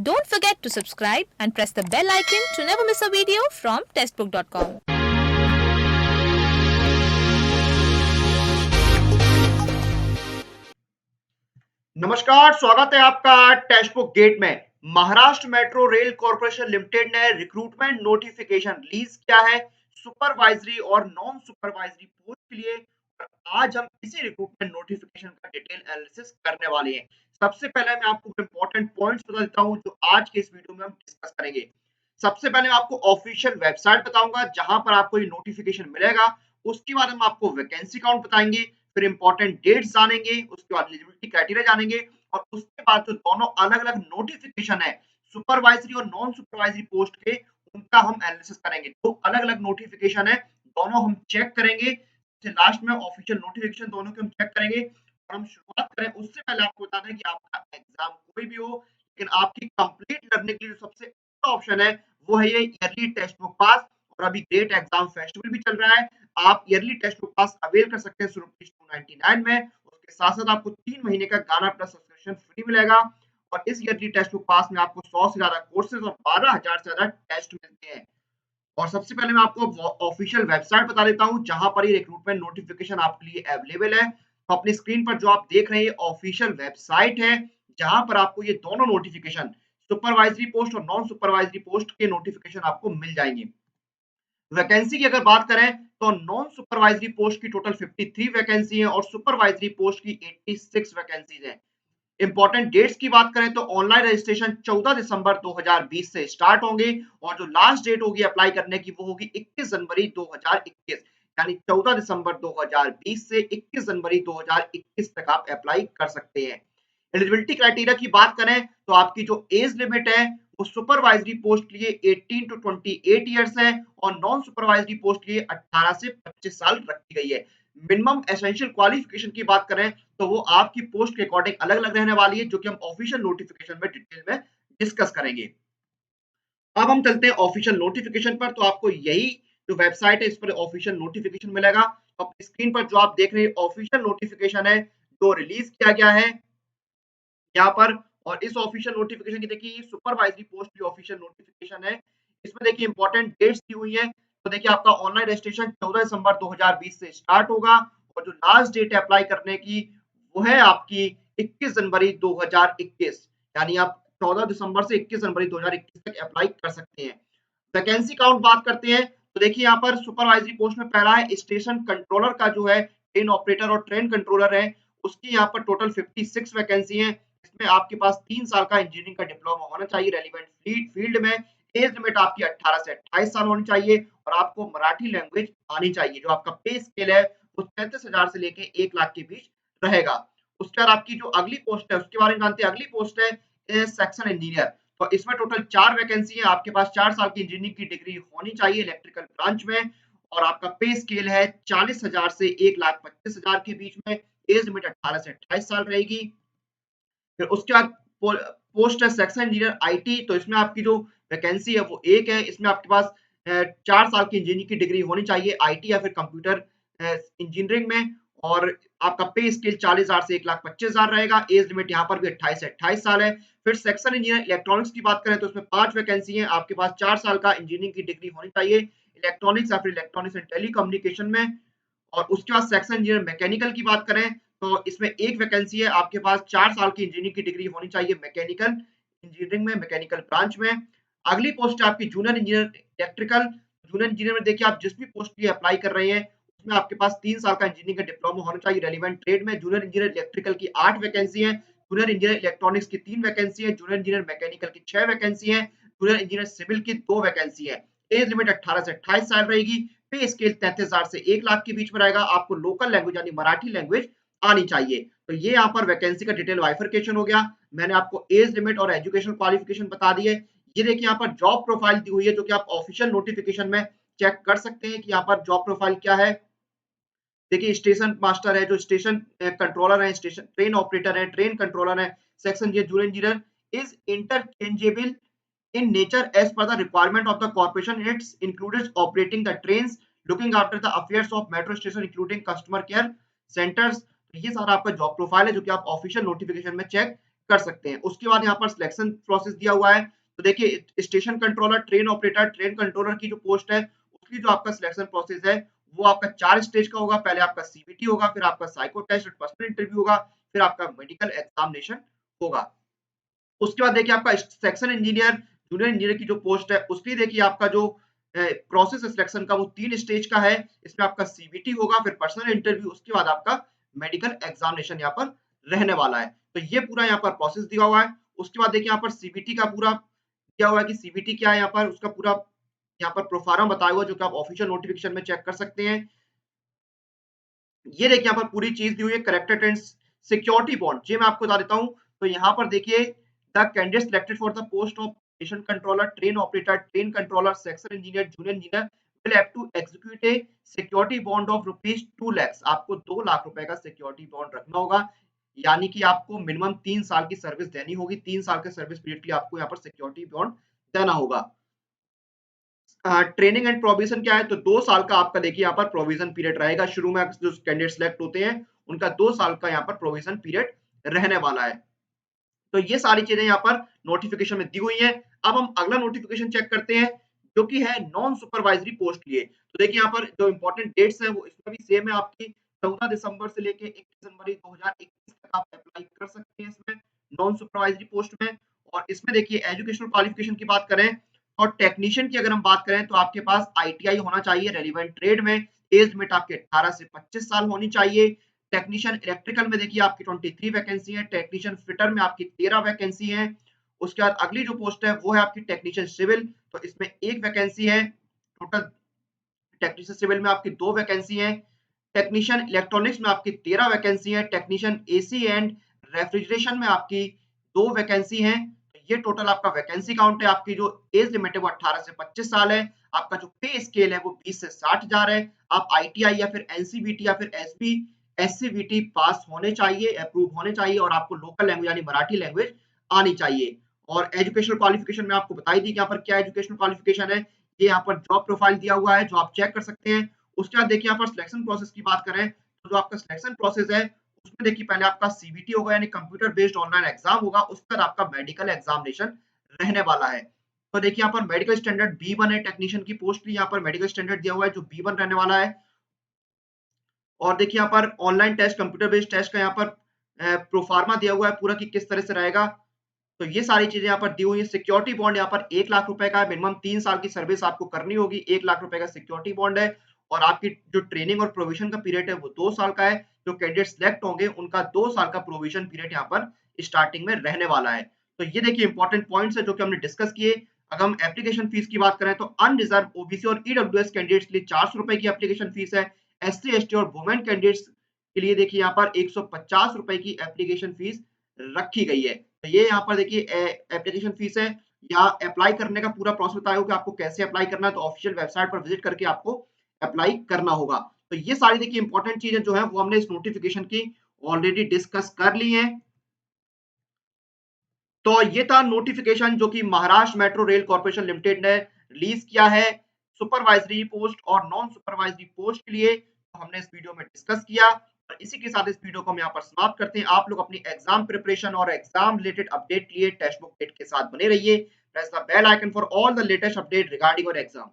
Don't forget to subscribe and press the bell icon to never miss a video from testbook.com. नमस्कार, स्वागत है आपका text book gate में। Maharashtra metro rail corporation limited ने recruitment notification release किया है supervisory और नॉन सुपरवाइजरी पोस्ट के लिए। और आज हम इसी रिक्रूटमेंट नोटिफिकेशन का डिटेल एनालिसिस करने वाले हैं। सबसे पहले मैं आपको इंपॉर्टेंट पॉइंट्स बता देता हूं जो आज के इस वीडियो में हम डिस्कस करेंगे। सबसे पहले मैं आपको ऑफिशियल वेबसाइट बताऊंगा जहां पर आपको ये नोटिफिकेशन मिलेगा। उसके बाद हम आपको वैकेंसी काउंट बताएंगे, फिर इंपॉर्टेंट डेट्स जानेंगे, उसके बाद एलिजिबिलिटी क्राइटेरिया जानेंगे और उसके बाद जो दोनों अलग-अलग नोटिफिकेशन है सुपरवाइजरी और नॉन सुपरवाइजरी पोस्ट के, उनका हम एनालिसिस करेंगे। तो अलग-अलग नोटिफिकेशन है, दोनों हम चेक करेंगे। फिर लास्ट में ऑफिशियल नोटिफिकेशन दोनों के हम चेक करेंगे। और हम शुरुआत करें उससे पहले आपको बता दें कि आपका एग्जाम कोई भी हो, लेकिन आपकी कंप्लीट लर्निंग के लिए जो सबसे अच्छा ऑप्शन है वो है ये ईयरली टेक्स्ट बुक पास। और अभी ग्रेट एग्जाम फेस्टिवल भी चल रहा है, आप ईयरली टेक्स्ट बुक पास अवेल कर सकते हैं ₹299 में। उसके साथ-साथ आपको 3 महीने का गाना प्लस सब्सक्रिप्शन फ्री मिलेगा। और इस ईयरली टेक्स्ट बुक पास में आपको 100 से ज्यादा कोर्सेज और 12,000 से ज्यादा टेस्ट मिलते हैं। और सबसे पहले मैं आपको ऑफिशियल वेबसाइट बता देता हूं जहां पर ये रिक्रूटमेंट नोटिफिकेशन आपके लिए अवेलेबल है। तो अपनी स्क्रीन पर जो आप देख रहे हैं ऑफिशियल वेबसाइट है जहां पर आपको ये दोनों नोटिफिकेशन सुपरवाइजरी पोस्ट और नॉन सुपरवाइजरी पोस्ट के नोटिफिकेशन आपको मिल जाएंगे। वैकेंसी की अगर बात करें तो नॉन सुपरवाइजरी पोस्ट की टोटल 53 वैकेंसी है और सुपरवाइजरी पोस्ट की 86 वैकेंसीज है। इंपॉर्टेंट डेट्स की बात करें तो ऑनलाइन रजिस्ट्रेशन 14 दिसंबर 2020 से स्टार्ट होंगे और जो लास्ट डेट होगी अप्लाई करने की वो होगी 21 जनवरी 2021। यानी 14 दिसंबर 2020 से 21 जनवरी 2021 तक आप अप्लाई कर सकते हैं। एलिजिबिलिटी क्राइटेरिया की बात करें तो आपकी जो एज लिमिट है वो सुपरवाइजरी पोस्ट के लिए 18 टू 28 इयर्स है और नॉन सुपरवाइजरी पोस्ट के लिए 18 से 25 साल रखी गई है। मिनिमम एसेंशियल क्वालिफिकेशन की बात करें तो वो आपकी पोस्ट के अकॉर्डिंग अलग-अलग रहने वाली है, जो कि हम ऑफिशियल नोटिफिकेशन में डिटेल में डिस्कस करेंगे। अब हम चलते हैं ऑफिशियल नोटिफिकेशन पर। तो आपको यही जो वेबसाइट है इस पर ऑफिशियल नोटिफिकेशन मिलेगा। अपनी स्क्रीन पर जो आप देख रहे हैं ऑफिशियल नोटिफिकेशन है जो रिलीज किया गया है यहाँ पर। और इस ऑफिशियल नोटिफिकेशन की देखिए सुपरवाइजरी पोस्ट की ऑफिशियल नोटिफिकेशन है। इसमें देखिए इंपॉर्टेंट डेट्स दी हुई है। तो देखिए आपका ऑनलाइन रजिस्ट्रेशन 14 दिसंबर 2020 से स्टार्ट होगा और जो लास्ट डेट है अप्लाई करने की वो है आपकी 21 जनवरी 2021। यानी आप 14 दिसंबर से 21 जनवरी 2021 तक अप्लाई कर सकते हैं। वैकेंसी काउंट बात करते हैं तो देखिए यहाँ पर सुपरवाइजरी पोस्ट में पहला है स्टेशन कंट्रोलर का जो है, ट्रेन ऑपरेटर और ट्रेन कंट्रोलर है उसकी यहाँ पर टोटल 56 वैकेंसी है। इसमें आपके पास 3 साल का इंजीनियरिंग का डिप्लोमा होना चाहिए रेलेवेंट फील्ड में। एज लिमिट आपकी 18 से 28 साल होनी चाहिए और आपको मराठी लैंग्वेज आनी चाहिए। जो आपका पे स्केल है वो 33,000 से लेके 1 लाख के बीच रहेगा। उसके बाद आपकी जो अगली पोस्ट है उसके बारे में जानते हैं। अगली पोस्ट है सेक्शन इंजीनियर। तो इसमें टोटल 4 वैकेंसी है। आपके पास 4 साल की इंजीनियरिंग की डिग्री होनी चाहिए इलेक्ट्रिकल ब्रांच में और आपका पे स्केल है 40,000 से 1,25,000 के बीच में। एज लिमिट 18 से 28 साल रहेगी। फिर उसके बाद पोस्ट है सेक्शन इंजीनियर आईटी। तो इसमें आपकी जो वैकेंसी है वो एक है। इसमें आपके पास 4 साल की इंजीनियरिंग की डिग्री होनी चाहिए आईटी या फिर कंप्यूटर इंजीनियरिंग में और आपका पे स्केल 40,000 से 1,25,000 रहेगा। एज लिमिट यहाँ पर भी 28 से 28 साल है। फिर सेक्शन इंजीनियर इलेक्ट्रॉनिक्स की बात करें तो इसमें 5 वैकेंसी है। आपके पास 4 साल का इंजीनियरिंग की डिग्री होनी चाहिए इलेक्ट्रॉनिक्स या फिर इलेक्ट्रॉनिक्स एंड टेलीकम्युनिकेशन में। और उसके बाद सेक्शन इंजीनियर मैकेनिकल की बात करें तो इसमें एक वैकेंसी है। आपके पास 4 साल की इंजीनियरिंग की डिग्री होनी चाहिए मैकेनिकल इंजीनियरिंग में, मैकेनिकल ब्रांच में। अगली पोस्ट है आपकी junior engineer electrical. Junior engineer में देखिए आप जिस भी पोस्ट के लिए अप्लाई कर रहे हैं उसमें आपके पास 3 साल का इंजीनियरिंग का डिप्लोमा होना चाहिए रेलेवेंट ट्रेड में। जूनियर इंजीनियर इलेक्ट्रिकल की 8 वैकेंसी है। जूनियर इंजीनियर इलेक्ट्रॉनिक्स की 3 वैकेंसी है। जूनियर इंजीनियर मैकेनिकल की 6 वैकेंसी है। जूनियर इंजीनियर सिविल की 2 वैकेंसी है। एज लिमिट 18 से 28 साल रहेगी। पे स्केल 33,000 से 1 लाख के बीच में रहेगा। आपको लोकल लैंग्वेज यानी मराठी लैंग्वेज आनी चाहिए। तो ये यहाँ पर वैकेंसी का डिटेल बाइफरकेशन हो गया। मैंने आपको एज लिमिट और एजुकेशन क्वालिफिकेशन बता दी है। ये देखिए यहाँ पर जॉब प्रोफाइल दी हुई है जो कि आप ऑफिशियल नोटिफिकेशन में चेक कर सकते हैं कि यहाँ पर जॉब प्रोफाइल क्या है। देखिए स्टेशन मास्टर है, जो स्टेशन कंट्रोलर है, स्टेशन ट्रेन ऑपरेटर है, ट्रेन कंट्रोलर है। सेक्शन ये junior engineer is interchangeable in nature as per the requirement of the corporation. It's includes operating the trains, looking after the affairs of metro station including customer care centers। तो ये सारा आपका job profile है जो कि आप official notification में check कर सकते हैं। उसके बाद यहाँ पर सिलेक्शन प्रोसेस दिया हुआ है। तो देखिए station controller, train operator, train controller की जो पोस्ट है उसकी जो आपका सिलेक्शन प्रोसेस है वो आपका 4 स्टेज का होगा। पहले आपका सीबीटी होगा, फिर आपका साइको टेस्ट, पर्सनल इंटरव्यू होगा, फिर आपका मेडिकल एग्जामिनेशन होगा। उसके बाद देखिए आपका सेक्शन इंजीनियर, जूनियर इंजीनियर की जो पोस्ट है उसके लिए देखिए आपका जो प्रोसेस है सिलेक्शन का वो 3 स्टेज का है। इसमें आपका सीबीटी होगा, फिर पर्सनल इंटरव्यू, उसके बाद आपका मेडिकल एग्जामिनेशन यहाँ पर रहने वाला है। तो ये पूरा यहाँ पर प्रोसेस दिया हुआ है। उसके बाद देखिए यहाँ पर सीबीटी का पूरा दिया हुआ है कि सीबीटी क्या है, यहाँ पर उसका पूरा यहाँ पर प्रोफार्मा बताया हुआ है जो कि आप ऑफिशियल नोटिफिकेशन में चेक कर सकते हैं। ये देखिए यहाँ पर पूरी चीज दी हुई है। करेक्टेड एंड सिक्योरिटी बॉन्ड, ये मैं आपको बता देता हूँ। तो यहाँ पर देखिए the candidate selected for the post of station controller, train operator, train controller, section engineer, junior engineer will have to execute a security bond of ₹2 lakh. आपको 2 लाख रुपए का सिक्योरिटी बॉन्ड रखना होगा, यानी कि आपको मिनिमम 3 साल की सर्विस देनी होगी। 3 साल के सर्विस पीरियड के लिए आपको यहाँ पर सिक्योरिटी बॉन्ड देना होगा। ट्रेनिंग एंड प्रोविजन क्या है, तो 2 साल का आपका देखिए यहाँ पर प्रोविजन पीरियड रहेगा। शुरू में जो कैंडिडेट सिलेक्ट होते हैं उनका 2 साल का यहाँ पर प्रोविजन पीरियड रहने वाला है। तो ये सारी चीजें यहाँ पर नोटिफिकेशन में दी हुई हैं। अब हम अगला नोटिफिकेशन चेक करते हैं जो कि है नॉन सुपरवाइजरी पोस्ट के लिए। तो देखिए यहाँ पर जो इंपॉर्टेंट डेट्स है वो इसमें भी सेम है आपकी। 14 दिसंबर से लेके 21 जनवरी 2021 तक आप अप्लाई कर सकते हैं इसमें नॉन सुपरवाइजरी पोस्ट में। और इसमें देखिए एजुकेशनल क्वालिफिकेशन की बात करें और टेक्नीशियन की अगर हम बात करें तो आपके पास आईटीआई होना चाहिए रेलिवेंट ट्रेड में। एज लिमिट आपके 18 से 25 साल होनी चाहिए। टेक्नीशियन इलेक्ट्रिकल में देखिए आपकी 23 वैकेंसी है। टेक्नीशियन फिटर में आपकी 13 वैकेंसी है। उसके बाद अगली जो पोस्ट है वो है आपकी टेक्नीशियन सिविल, तो इसमें 1 वैकेंसी है। टोटल टेक्नीशियन सिविल में आपकी 2 वैकेंसी है। टेक्नीशियन इलेक्ट्रॉनिक्स में आपकी 13 वैकेंसी है। टेक्नीशियन एसी एंड रेफ्रिजरेशन में आपकी 2 वैकेंसी है। तो ये टोटल आपका वैकेंसी काउंट है। आपकी जो एज लिमिट है वो 18 से 25 साल है। आपका जो पे स्केल है वो 20 से 60,000 है। आप आईटीआई या फिर एनसीबीटी या फिर एसबी एससीबीटी पास होने चाहिए, अप्रूव होने चाहिए और आपको लोकल लैंग्वेज यानी मराठी लैंग्वेज आनी चाहिए। और एजुकेशनल क्वालिफिकेशन में आपको बताई दी कि यहाँ पर क्या एजुकेशनल क्वालिफिकेशन है। ये यहाँ पर जॉब प्रोफाइल दिया हुआ है जो आप चेक कर सकते हैं। उसके बाद देखिए यहाँ पर सिलेक्शन प्रोसेस की बात करें तो जो आपका सिलेक्शन प्रोसेस है उसमें देखिए पहले आपका सीबीटी होगा यानी कंप्यूटर बेस्ड ऑनलाइन एग्जाम होगा। उसके बाद आपका मेडिकल एग्जामिनेशन रहने वाला है। तो देखिए यहाँ पर मेडिकल स्टैंडर्ड B1 है। टेक्नीशियन की पोस्ट भी यहाँ पर मेडिकल स्टैंडर्ड दिया हुआ है जो B1 रहने वाला है। और देखिए यहाँ पर online test, computer based test का यहाँ पर प्रोफार्मा दिया हुआ है पूरा कि किस तरह से रहेगा। तो ये सारी चीजें यहाँ पर दी हुई है। सिक्योरिटी बॉन्ड यहाँ पर 1 लाख रुपए का है। मिनिमम 3 साल की सर्विस आपको करनी होगी। 1 लाख रुपए का सिक्योरिटी बॉन्ड है। और आपकी जो ट्रेनिंग और प्रोविजन का पीरियड है वो 2 साल का है। जो कैंडिडेट सिलेक्ट होंगे उनका 2 साल का प्रोविजन पीरियड यहाँ पर स्टार्टिंग में रहने वाला है। तो ये देखिए इंपॉर्टेंट पॉइंट्स है जो कि हमने डिस्कस किए। अगर हम एप्लीकेशन फीस की बात करें तो अनरिजर्व ओबीसी और ईडब्ल्यूएस कैंडिडेट्स के लिए 400 रुपए की एप्लीकेशन फीस है। एससी एसटी और वुमेन कैंडिडेट्स के लिए देखिए यहाँ पर 150 रुपए की एप्लीकेशन फीस रखी गई है। तो ये यहाँ पर देखिए एप्लीकेशन फीस है। यहाँ अप्लाई करने का पूरा प्रोसेस बताया हो कि आपको कैसे अप्लाई करना है। तो ऑफिशियल वेबसाइट पर विजिट करके आपको अप्लाई करना होगा। तो ये सारी देखिए इंपॉर्टेंट चीजें जो है वो हमने इस नोटिफिकेशन की ऑलरेडी डिस्कस कर ली है। तो ये था नोटिफिकेशन जो कि Maharashtra metro rail corporation limited ने रिलीज किया है सुपरवाइजरी पोस्ट और नॉन सुपरवाइजरी पोस्ट के लिए। तो हमने इस वीडियो में डिस्कस किया और इसी के साथ इस वीडियो को हम यहाँ पर समाप्त करते हैं। आप लोग अपनी एग्जाम प्रिपरेशन और एग्जाम रिलेटेड अपडेट लिए टेक्स्ट बुक के साथ बने रहिए। Press the bell icon for all the latest update regarding your exam.